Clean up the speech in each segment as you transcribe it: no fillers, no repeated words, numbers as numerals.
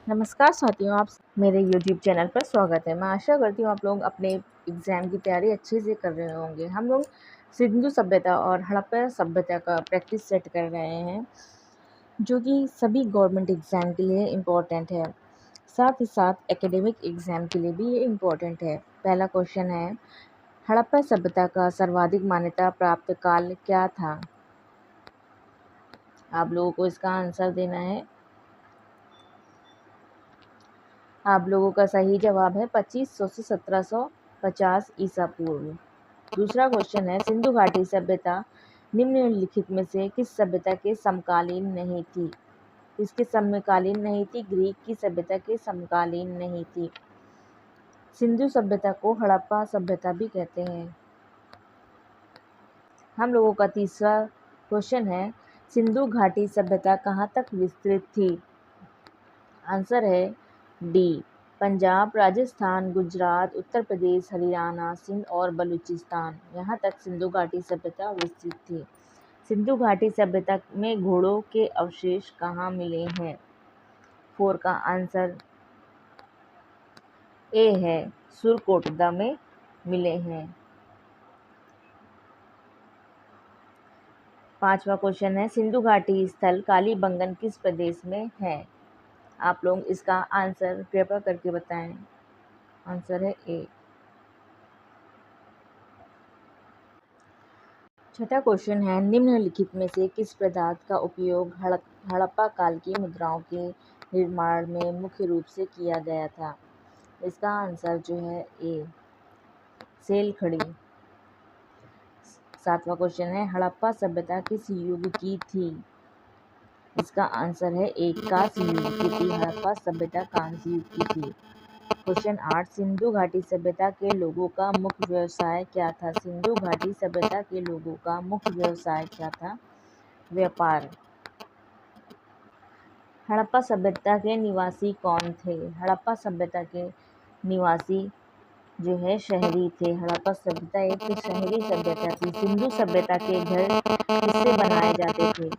नमस्कार साथियों, आप मेरे YouTube चैनल पर स्वागत है। मैं आशा करती हूँ आप लोग अपने एग्ज़ाम की तैयारी अच्छे से कर रहे होंगे। हम लोग सिंधु सभ्यता और हड़प्पा सभ्यता का प्रैक्टिस सेट कर रहे हैं, जो कि सभी गवर्नमेंट एग्ज़ाम के लिए इम्पोर्टेंट है। साथ ही साथ एकेडमिक एग्ज़ाम के लिए भी ये इम्पोर्टेंट है। पहला क्वेश्चन है, हड़प्पा सभ्यता का सर्वाधिक मान्यता प्राप्त काल क्या था? आप लोगों को इसका आंसर देना है। आप लोगों का सही जवाब है 2500 से 1750 ईसा पूर्व। दूसरा क्वेश्चन है, सिंधु घाटी सभ्यता निम्नलिखित में से किस सभ्यता के समकालीन नहीं थी? किसके समकालीन नहीं थी? ग्रीक की सभ्यता के समकालीन नहीं थी। सिंधु सभ्यता को हड़प्पा सभ्यता भी कहते हैं। हम लोगों का तीसरा क्वेश्चन है, सिंधु घाटी सभ्यता कहाँ तक विस्तृत थी? आंसर है डी, पंजाब, राजस्थान, गुजरात, उत्तर प्रदेश, हरियाणा, सिंध और बलूचिस्तान। यहाँ तक सिंधु घाटी सभ्यता विस्तृत थी। सिंधु घाटी सभ्यता में घोड़ों के अवशेष कहाँ मिले हैं? 4 का आंसर ए है, सुरकोटदा में मिले हैं। 5वां क्वेश्चन है, सिंधु घाटी स्थल कालीबंगन किस प्रदेश में है? आप लोग इसका आंसर कृपया करके बताएं। आंसर है ए। छठा क्वेश्चन है, निम्नलिखित में से किस पदार्थ का उपयोग हड़प्पा काल की मुद्राओं के निर्माण में मुख्य रूप से किया गया था? इसका आंसर जो है ए, सेल खड़ी। 7वां क्वेश्चन है, हड़प्पा सभ्यता किस युग की थी? इसका आंसर है ए, कांस्य युग की थी। हड़प्पा सभ्यता कांस्य युग की थी। क्वेश्चन 8, सिंधु घाटी सभ्यता के लोगों का मुख्य व्यवसाय क्या था? सिंधु घाटी सभ्यता के लोगों का मुख्य व्यवसाय क्या था? व्यापार। हड़प्पा सभ्यता के निवासी कौन थे? हड़प्पा सभ्यता के निवासी जो है शहरी थे। हड़प्पा सभ्यता एक शहरी सभ्यता थी। सिंधु सभ्यता के घर किससे बनाए जाते थे?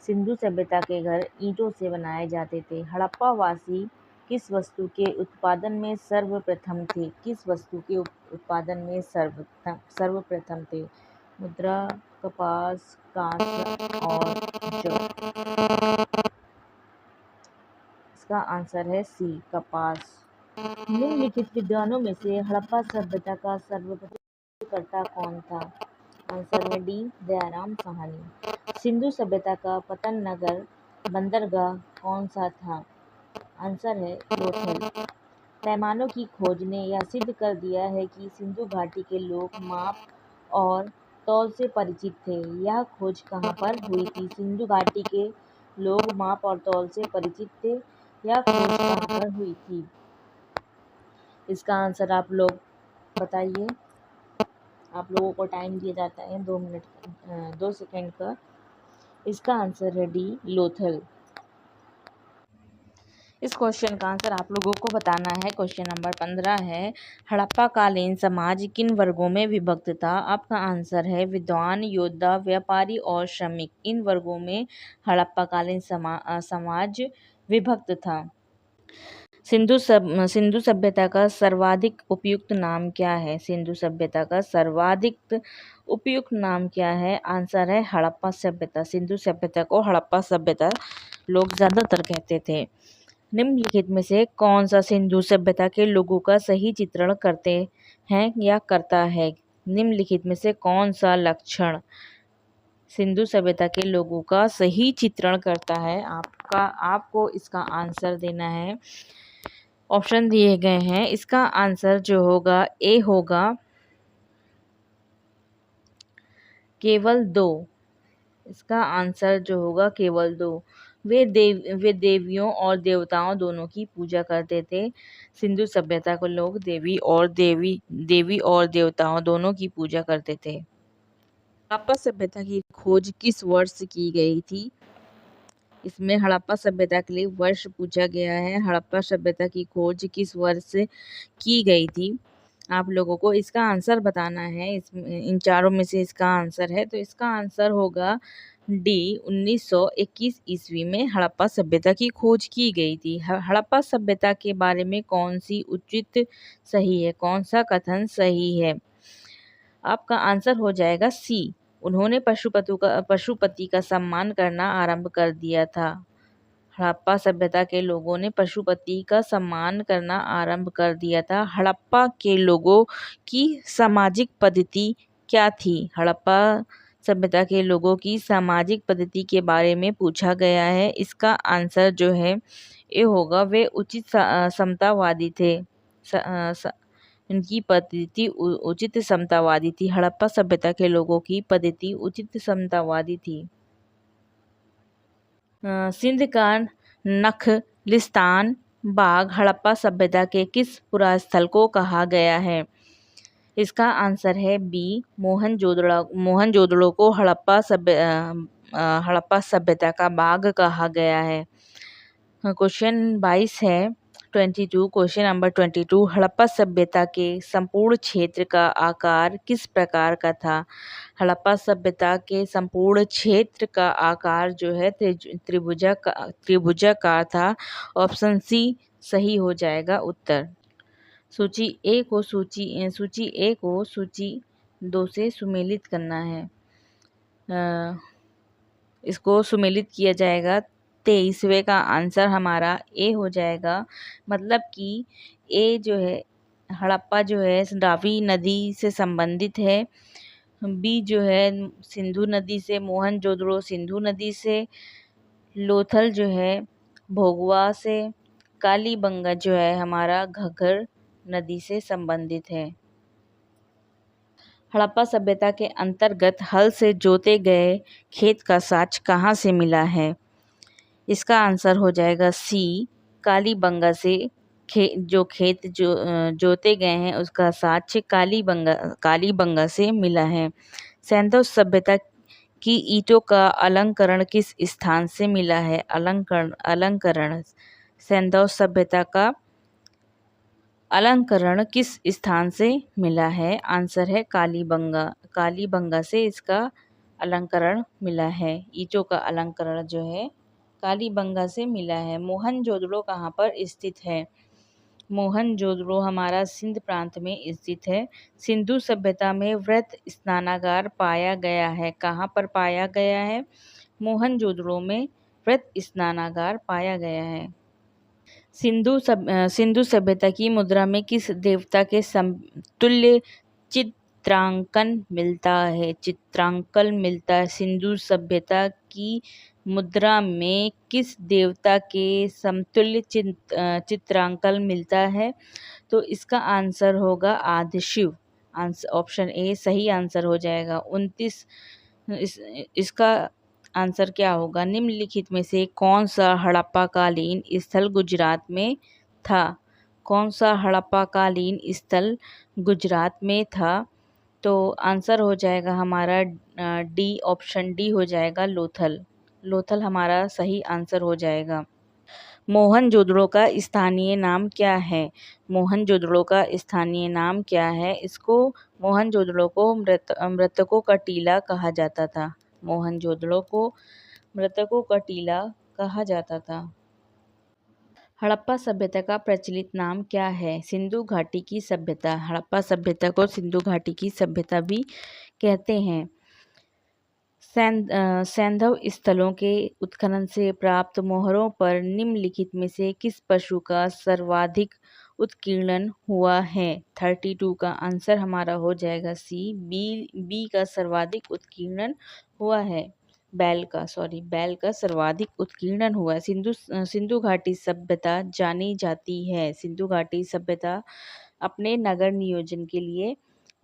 सिंधु सभ्यता के घर ईंटों से बनाए जाते थे। हड़प्पा वासी किस वस्तु के उत्पादन में सर्वप्रथम थे? किस वस्तु के उत्पादन में सर्वप्रथम थे? मुद्रा, कपास, कांस्य और जौ। इसका आंसर है सी, कपास। निम्नलिखित विद्वानों में से हड़प्पा सभ्यता का सर्वप्रथम कर्ता कौन था? आंसर है डी, दयाराम साहनी। सिंधु सभ्यता का पतन नगर बंदरगाह कौन सा था? आंसर है लोथल। पैमानों की खोज ने यह सिद्ध कर दिया है कि सिंधु घाटी के लोग माप और तौल से परिचित थे। यह खोज कहाँ पर हुई थी? सिंधु घाटी के लोग माप और तौल से परिचित थे। यह खोज कहाँ पर हुई थी? इसका आंसर आप लोग बताइए। आप लोगों को टाइम दिया जाता है 2 सेकेंड का। इसका आंसर है डी, लोथल। इस क्वेश्चन का आंसर आप लोगों को बताना है। क्वेश्चन नंबर 15 है, हड़प्पा कालीन समाज किन वर्गों में विभक्त था? आपका आंसर है विद्वान, योद्धा, व्यापारी और श्रमिक। इन वर्गों में हड़प्पा कालीन समाज विभक्त था। सिंधु सभ्यता का सर्वाधिक उपयुक्त नाम क्या है? सिंधु सभ्यता का सर्वाधिक उपयुक्त नाम क्या है? आंसर है हड़प्पा सभ्यता। सिंधु सभ्यता को हड़प्पा सभ्यता लोग ज़्यादातर कहते थे। निम्नलिखित में से कौन सा सिंधु सभ्यता के लोगों का सही चित्रण करते हैं या करता है? निम्नलिखित में से कौन सा लक्षण सिंधु सभ्यता के लोगों का सही चित्रण करता है? आपको इसका आंसर देना है। ऑप्शन दिए गए हैं। इसका आंसर जो होगा ए होगा, केवल 2। इसका आंसर जो होगा केवल 2। वे देवियों और देवताओं दोनों की पूजा करते थे। सिंधु सभ्यता को लोग देवी और देवताओं दोनों की पूजा करते थे। हड़प्पा सभ्यता की खोज किस वर्ष की गई थी? इसमें हड़प्पा सभ्यता के लिए वर्ष पूछा गया है। हड़प्पा सभ्यता की खोज किस वर्ष की गई थी? आप लोगों को इसका आंसर बताना है। इन चारों में से इसका आंसर है, तो इसका आंसर होगा डी 1921 ईस्वी में हड़प्पा सभ्यता की खोज की गई थी। हड़प्पा सभ्यता के बारे में कौन सी उचित सही है, कौन सा कथन सही है? आपका आंसर हो जाएगा सी, उन्होंने पशुपति का सम्मान करना आरंभ कर दिया था। हड़प्पा सभ्यता के लोगों ने पशुपति का सम्मान करना आरंभ कर दिया था। हड़प्पा के लोगों की सामाजिक पद्धति क्या थी? हड़प्पा सभ्यता के लोगों की सामाजिक पद्धति के बारे में पूछा गया है। इसका आंसर जो है ये होगा, वे उचित समतावादी थे। इनकी पद्धति उचित समतावादी थी। हड़प्पा सभ्यता के लोगों की पद्धति उचित समतावादी थी। सिंध का नखलिस्तान बाग हड़प्पा सभ्यता के किस पुरास्थल को कहा गया है? इसका आंसर है बी, मोहनजोदड़ो को हड़प्पा सभ्यता का बाग कहा गया है। क्वेश्चन 22 है, 22, क्वेश्चन नंबर 22, हड़प्पा सभ्यता के संपूर्ण क्षेत्र का आकार किस प्रकार का था? हड़प्पा सभ्यता के संपूर्ण क्षेत्र का आकार जो है त्रिभुजाकार था। ऑप्शन सी सही हो जाएगा उत्तर। सूची ए को सूची 2 से सुमेलित करना है। इसको सुमेलित किया जाएगा। 23वें का आंसर हमारा ए हो जाएगा। मतलब कि ए जो है हड़प्पा जो है रावी नदी से संबंधित है। बी जो है सिंधु नदी से, मोहनजोदड़ो सिंधु नदी से, लोथल जो है भोगवा से, कालीबंगा जो है हमारा घग्गर नदी से संबंधित है। हड़प्पा सभ्यता के अंतर्गत हल से जोते गए खेत का साक्ष कहाँ से मिला है? इसका आंसर हो जाएगा सी, कालीबंगा से। जो खेत जोते गए हैं उसका साक्ष्य कालीबंगा से मिला है। सैंधव सभ्यता की ईंटों का अलंकरण किस स्थान से मिला है? अलंकरण सैंधव सभ्यता का अलंकरण किस स्थान से मिला है? आंसर है कालीबंगा से इसका अलंकरण मिला है। ईंटों का अलंकरण जो है कालीबंगा से मिला है। मोहनजोदड़ो कहाँ पर स्थित है? मोहनजोदड़ो हमारा सिंध प्रांत में स्थित है। सिंधु सभ्यता में वृहत स्नानागार पाया गया है। कहाँ पर पाया गया है? मोहनजोदड़ो में वृहत स्नानागार पाया गया है। सिंधु सभ्यता की मुद्रा में किस देवता के समतुल्य चित्रांकन मिलता है? सिंधु सभ्यता की मुद्रा में किस देवता के समतुल्य चित्रांकन मिलता है? तो इसका आंसर होगा आदिशिव। ऑप्शन ए सही आंसर हो जाएगा। 29 इसका आंसर क्या होगा? निम्नलिखित में से कौन सा हड़प्पा कालीन स्थल गुजरात में था? कौन सा हड़प्पा कालीन स्थल गुजरात में था? तो आंसर हो जाएगा हमारा डी, ऑप्शन डी हो जाएगा लोथल हमारा सही आंसर हो जाएगा। मोहनजोदड़ो का स्थानीय नाम क्या है? मोहनजोदड़ो का स्थानीय नाम क्या है? मोहनजोदड़ो को मृतकों का टीला कहा जाता था। मोहनजोदड़ो को मृतकों का टीला कहा जाता था। हड़प्पा सभ्यता का प्रचलित नाम क्या है? सिंधु घाटी की सभ्यता। हड़प्पा सभ्यता को सिंधु घाटी की सभ्यता भी कहते हैं। सैंधव स्थलों के उत्खनन से प्राप्त मोहरों पर निम्नलिखित में से किस पशु का सर्वाधिक उत्कीर्णन हुआ है? 32 का आंसर हमारा हो जाएगा सी, बी का सर्वाधिक उत्कीर्णन हुआ है। बैल का सर्वाधिक उत्कीर्णन हुआ है। सिंधु घाटी सभ्यता जानी जाती है। सिंधु घाटी सभ्यता अपने नगर नियोजन के लिए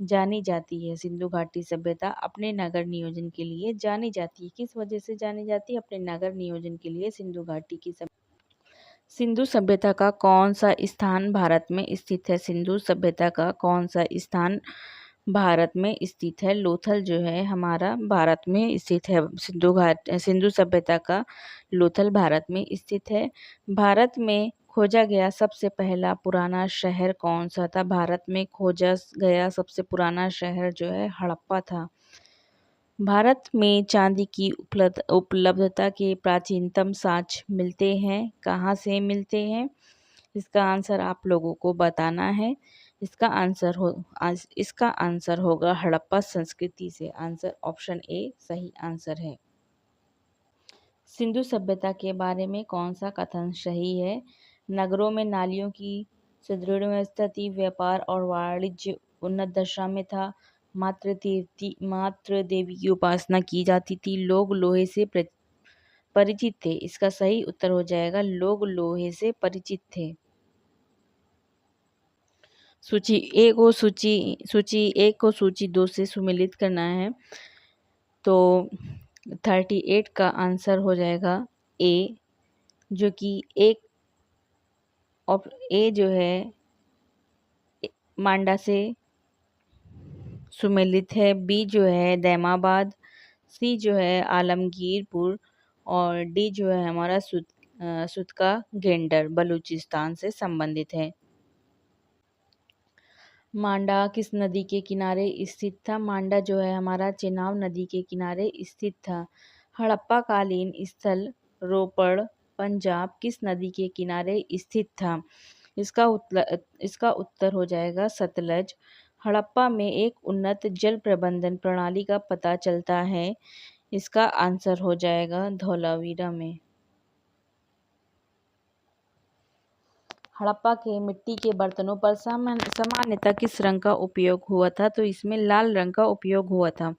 जानी जाती है। सिंधु घाटी सभ्यता अपने नगर नियोजन के लिए जानी जाती है। किस वजह से जानी जाती है? अपने नगर नियोजन के लिए सिंधु घाटी की सिंधु सभ्यता का कौन सा स्थान भारत में स्थित है? सिंधु सभ्यता का कौन सा स्थान भारत में स्थित है? लोथल जो है हमारा भारत में स्थित है। सिंधु सभ्यता का लोथल भारत में स्थित है। भारत में खोजा गया सबसे पहला पुराना शहर कौन सा था? भारत में खोजा गया सबसे पुराना शहर जो है हड़प्पा था। भारत में चांदी की उपलब्धता के प्राचीनतम साक्ष्य मिलते हैं। कहाँ से मिलते हैं? इसका आंसर आप लोगों को बताना है। इसका आंसर होगा हड़प्पा संस्कृति से। आंसर ऑप्शन ए सही आंसर है। सिंधु सभ्यता के बारे में कौन सा कथन सही है? नगरों में नालियों की सुदृढ़ व्यवस्था थी, व्यापार और वाणिज्य उन्नत दशा में था, मात्र देवी की उपासना की जाती थी, लोग लोहे से परिचित थे। इसका सही उत्तर हो जाएगा लोग लोहे से परिचित थे। सूची एक को सूची 2 से सुमेलित करना है, तो 38 का आंसर हो जाएगा ए, जो कि ए जो है मांडा से सुमेलित है, बी जो है दैमाबाद, सी जो है आलमगीरपुर और डी जो है हमारा सुतका गेंडर बलूचिस्तान से संबंधित है। मांडा किस नदी के किनारे स्थित था? मांडा जो है हमारा चेनाब नदी के किनारे स्थित था। हड़प्पा कालीन स्थल रोपड़ पंजाब किस नदी के किनारे स्थित था? इसका उत्तर हो जाएगा सतलज। हड़प्पा में एक उन्नत जल प्रबंधन प्रणाली का पता चलता है। इसका आंसर हो जाएगा धौलावीरा में। हड़प्पा के मिट्टी के बर्तनों पर सामान्यतः किस रंग का उपयोग हुआ था? तो इसमें लाल रंग का उपयोग हुआ था।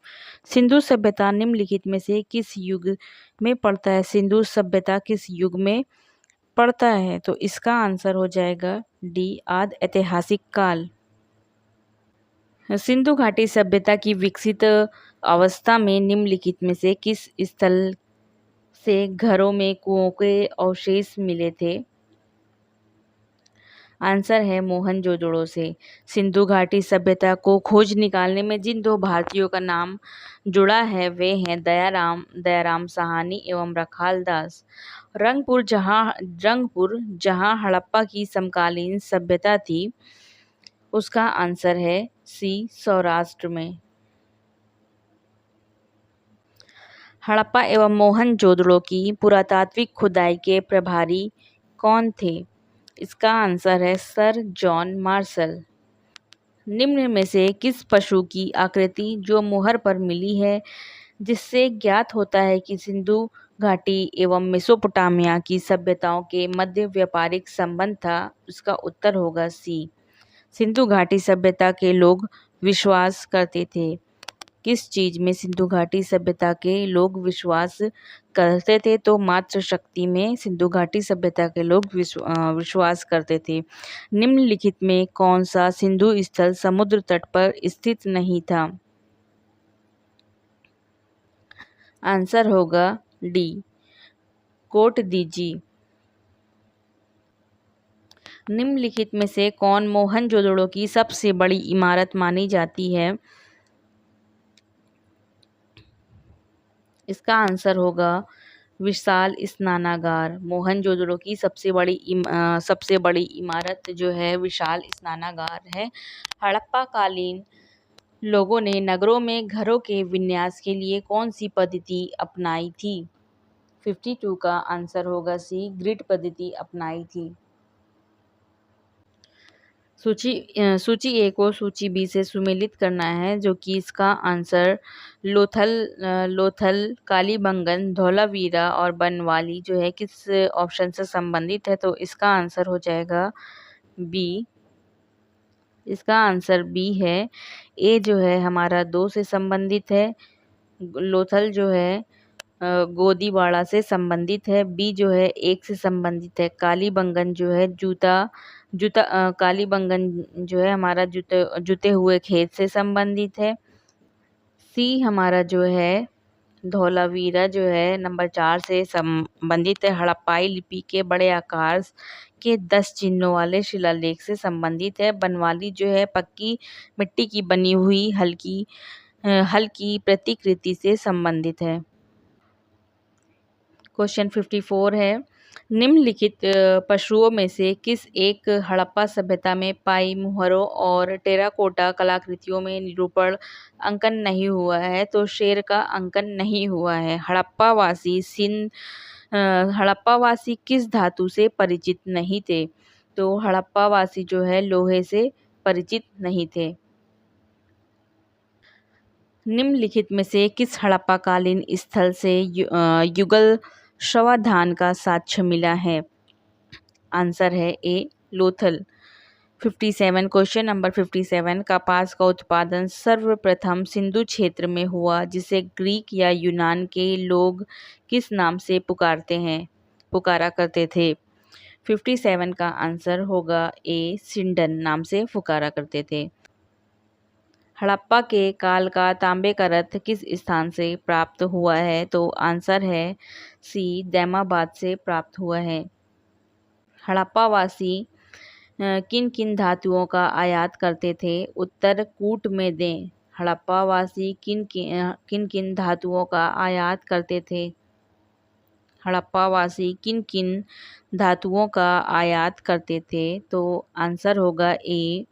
सिंधु सभ्यता निम्नलिखित में से किस युग में पड़ता है? सिंधु सभ्यता किस युग में पड़ता है? तो इसका आंसर हो जाएगा डी आदि ऐतिहासिक काल। सिंधु घाटी सभ्यता की विकसित अवस्था में निम्नलिखित में से किस स्थल से घरों में कुओं के अवशेष मिले थे? आंसर है मोहनजोदड़ो से। सिंधु घाटी सभ्यता को खोज निकालने में जिन 2 भारतीयों का नाम जुड़ा है वे हैं दयाराम साहनी एवं रखाल दास। रंगपुर जहां हड़प्पा की समकालीन सभ्यता थी, उसका आंसर है सी सौराष्ट्र में। हड़प्पा एवं मोहनजोदड़ो की पुरातात्विक खुदाई के प्रभारी कौन थे? इसका आंसर है सर जॉन मार्शल। निम्न में से किस पशु की आकृति जो मुहर पर मिली है, जिससे ज्ञात होता है कि सिंधु घाटी एवं मेसोपोटामिया की सभ्यताओं के मध्य व्यापारिक संबंध था? उसका उत्तर होगा सी। सिंधु घाटी सभ्यता के लोग विश्वास करते थे। किस चीज में सिंधु घाटी सभ्यता के लोग विश्वास करते थे? तो मातृ शक्ति में सिंधु घाटी सभ्यता के लोग विश्वास करते थे। निम्नलिखित में कौन सा सिंधु स्थल समुद्र तट पर स्थित नहीं था? आंसर होगा डी कोट दीजी। निम्नलिखित में से कौन मोहनजोदड़ो की सबसे बड़ी इमारत मानी जाती है? इसका आंसर होगा विशाल स्नानागार। मोहनजोदड़ो की सबसे बड़ी इमारत जो है विशाल स्नानागार है। हड़प्पा कालीन लोगों ने नगरों में घरों के विन्यास के लिए कौन सी पद्धति अपनाई थी? 52 का आंसर होगा सी ग्रिड पद्धति अपनाई थी। सूची ए को सूची बी से सुमेलित करना है, जो कि इसका आंसर लोथल कालीबंगन धौलावीरा और बनवाली जो है किस ऑप्शन से संबंधित है? तो इसका आंसर हो जाएगा बी। इसका आंसर बी है। ए जो है हमारा 2 से संबंधित है, लोथल जो है गोदीवाड़ा से संबंधित है, बी जो है 1 से संबंधित है, कालीबंगन जो है कालीबंगन जो है हमारा जुते हुए खेत से संबंधित है, सी हमारा जो है धौलावीरा जो है नंबर 4 से संबंधित है, हड़प्पाई लिपि के बड़े आकार के 10 चिन्हों वाले शिलालेख से संबंधित है, बनवाली जो है पक्की मिट्टी की बनी हुई हल्की प्रतिकृति से संबंधित है। क्वेश्चन 54 है, निम्नलिखित पशुओं में से किस एक हड़प्पा सभ्यता में पाई मुहरों और टेराकोटा कलाकृतियों में निरूपण अंकन नहीं हुआ है? तो शेर का अंकन नहीं हुआ है। हड़प्पावासी किस धातु से परिचित नहीं थे? तो हड़प्पावासी जो है लोहे से परिचित नहीं थे। निम्नलिखित में से किस हड़प्पाकालीन स्थल से युगल शवाधान का साक्ष्य मिला है? आंसर है ए लोथल। 57 क्वेश्चन नंबर 57 कपास का उत्पादन सर्वप्रथम सिंधु क्षेत्र में हुआ जिसे ग्रीक या यूनान के लोग किस नाम से पुकारा करते थे? 57 का आंसर होगा ए सिंडन नाम से पुकारा करते थे। हड़प्पा के काल का तांबे का रथ किस स्थान से प्राप्त हुआ है? तो आंसर है सी दैमाबाद से प्राप्त हुआ है। हड़प्पावासी किन किन धातुओं का आयात करते थे? उत्तर कूट में दें। हड़प्पावासी किन किन धातुओं का आयात करते थे? हड़प्पावासी किन किन धातुओं का आयात करते थे? तो आंसर होगा ए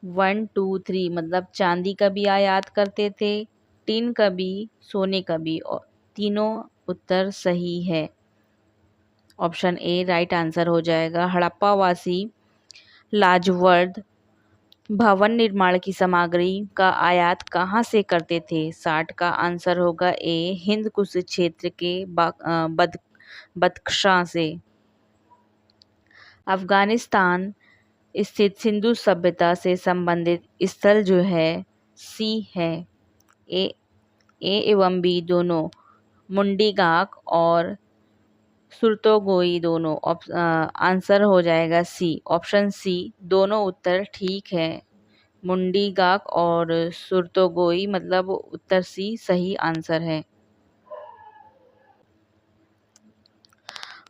1 2 3 मतलब चांदी का भी आयात करते थे, टिन का भी, सोने का भी, और तीनों उत्तर सही है। ऑप्शन ए राइट आंसर हो जाएगा। हड़प्पावासी लाजवर्द भवन निर्माण की सामग्री का आयात कहाँ से करते थे? 60 का आंसर होगा ए हिंद कुश क्षेत्र के बदख्शां से। अफगानिस्तान स्थित सिंधु सभ्यता से संबंधित स्थल जो है सी है। ए एवं बी दोनों, मुंडीगाक और सुरतोगोई दोनों। आंसर हो जाएगा सी, ऑप्शन सी, दोनों उत्तर ठीक है। मुंडीगाक और सुरतोगोई मतलब उत्तर सी सही आंसर है।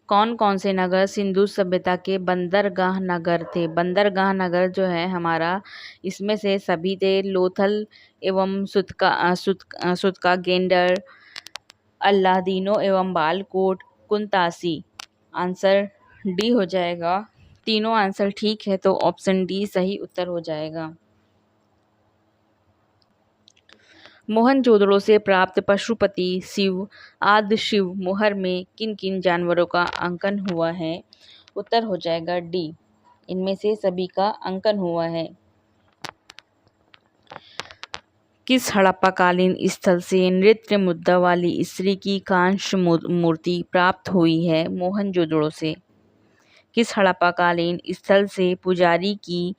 कौन कौन से नगर सिंधु सभ्यता के बंदरगाह नगर थे? बंदरगाह नगर जो है हमारा, इसमें से सभी थे लोथल एवं सुतका गेंडर, अल्लादीनो एवं बालकोट, कुंतासी। आंसर डी हो जाएगा। तीनों आंसर ठीक है तो ऑप्शन डी सही उत्तर हो जाएगा। मोहनजोदड़ो से प्राप्त पशुपति शिव आदि शिव मोहर में किन किन जानवरों का अंकन हुआ है? उत्तर हो जाएगा डी, इनमें से सभी का अंकन हुआ है। किस हड़प्पाकालीन स्थल से नृत्य मुद्रा वाली स्त्री की कांस्य मूर्ति प्राप्त हुई है? मोहनजोदड़ो से। किस हड़प्पाकालीन स्थल से पुजारी की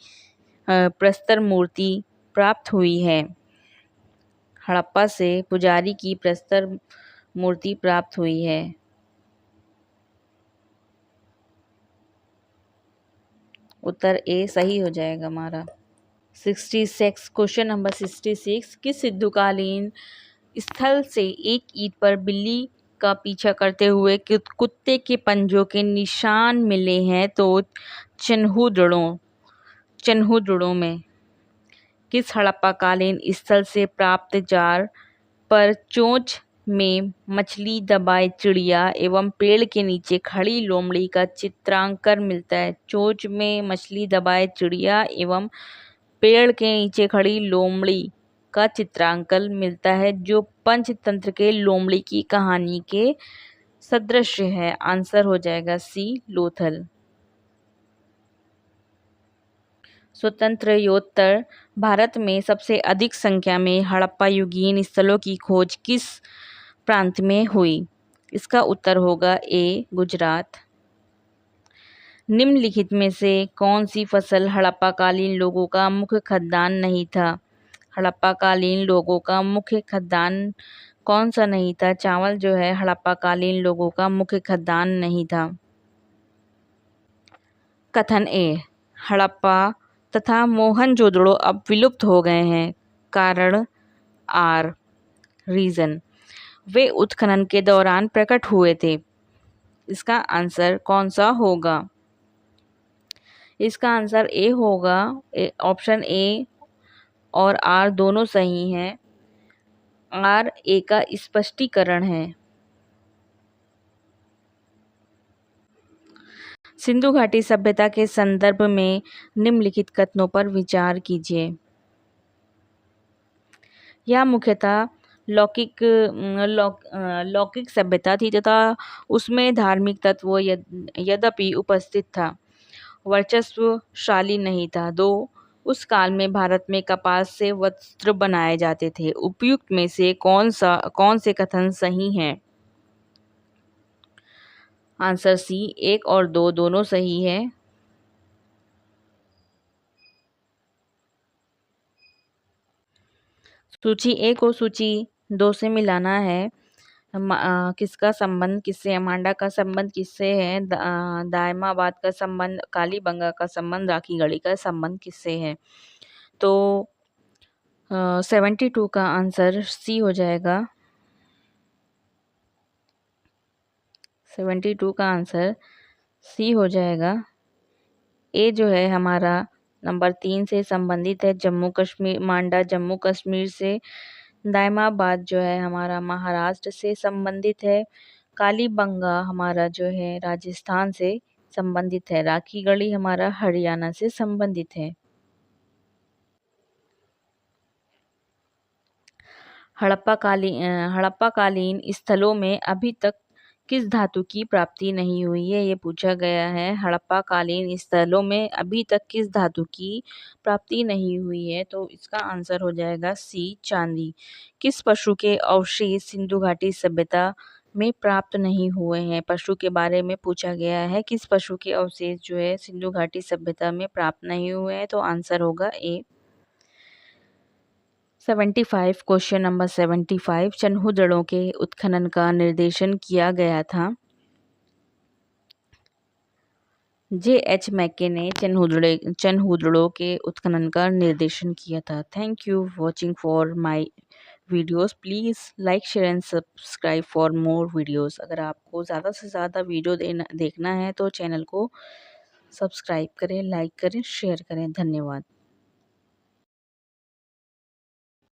प्रस्तर मूर्ति प्राप्त हुई है? हड़प्पा से पुजारी की प्रस्तर मूर्ति प्राप्त हुई है। उत्तर ए सही हो जाएगा हमारा। 66 क्वेश्चन नंबर 66 किस सिद्धकालीन स्थल से एक ईंट पर बिल्ली का पीछा करते हुए कुत्ते के पंजों के निशान मिले हैं? तो चन्हुदड़ों में। किस हड़प्पाकालीन स्थल से प्राप्त जार पर चोंच में मछली दबाए चिड़िया एवं पेड़ के नीचे खड़ी लोमड़ी का चित्रांकन मिलता है? चोंच में मछली दबाए चिड़िया एवं पेड़ के नीचे खड़ी लोमड़ी का चित्रांकन मिलता है जो पंचतंत्र के लोमड़ी की कहानी के सदृश है। आंसर हो जाएगा सी लोथल। स्वतंत्रोत्तर भारत में सबसे अधिक संख्या में हड़प्पा युगीन स्थलों की खोज किस प्रांत में हुई? इसका उत्तर होगा ए गुजरात। निम्नलिखित में से कौन सी फसल हड़प्पाकालीन लोगों का मुख्य खाद्यान्न नहीं था? हड़प्पाकालीन लोगों का मुख्य खाद्यान्न कौन सा नहीं था? चावल जो है हड़प्पाकालीन लोगों का मुख्य खाद्यान्न नहीं था। कथन ए हड़प्पा तथा मोहनजोदड़ो अब विलुप्त हो गए हैं। कारण आर रीजन वे उत्खनन के दौरान प्रकट हुए थे। इसका आंसर कौन सा होगा? इसका आंसर ए होगा। ऑप्शन ए और आर दोनों सही हैं। आर ए का स्पष्टीकरण है। सिंधु घाटी सभ्यता के संदर्भ में निम्नलिखित कथनों पर विचार कीजिए। यह मुख्यतः लौकिक सभ्यता थी तथा उसमें धार्मिक तत्व यद्यपि उपस्थित था, वर्चस्वशाली नहीं था। 2. उस काल में भारत में कपास से वस्त्र बनाए जाते थे। उपयुक्त में से कौन से कथन सही हैं? आंसर सी, 1 और 2 दोनों सही है। सूची 1 को सूची 2 से मिलाना है। किसका संबंध किससे? अमांडा का संबंध किससे है? दायमाबाद का संबंध, कालीबंगा का संबंध, राखी गढ़ी का संबंध किससे है? तो 72 का आंसर सी हो जाएगा। 72 का आंसर सी हो जाएगा। ए जो है हमारा नंबर 3 से संबंधित है, जम्मू कश्मीर, मांडा जम्मू कश्मीर से। दायमाबाद जो है हमारा महाराष्ट्र से संबंधित है। कालीबंगा हमारा जो है राजस्थान से संबंधित है। राखी गढ़ी हमारा हरियाणा से संबंधित है। हड़प्पाकालीन स्थलों में अभी तक किस धातु की प्राप्ति नहीं हुई है? ये पूछा गया है। हड़प्पाकालीन स्थलों में अभी तक किस धातु की प्राप्ति नहीं हुई है? तो इसका आंसर हो जाएगा सी, चांदी। किस पशु के अवशेष सिंधु घाटी सभ्यता में प्राप्त नहीं हुए हैं? पशु के बारे में पूछा गया है। किस पशु के अवशेष जो है सिंधु घाटी सभ्यता में प्राप्त नहीं हुए हैं? तो आंसर होगा ए। 75 क्वेश्चन नंबर 75 चन्हुदड़ों के उत्खनन का निर्देशन किया गया था। J.H. मैके ने चन्हुदड़ों के उत्खनन का निर्देशन किया था। Thank you watching for my videos. Please like share and subscribe for more videos. अगर आपको ज़्यादा से ज़्यादा वीडियो देखना है तो चैनल को सब्सक्राइब करें, लाइक करें, शेयर करें। धन्यवाद।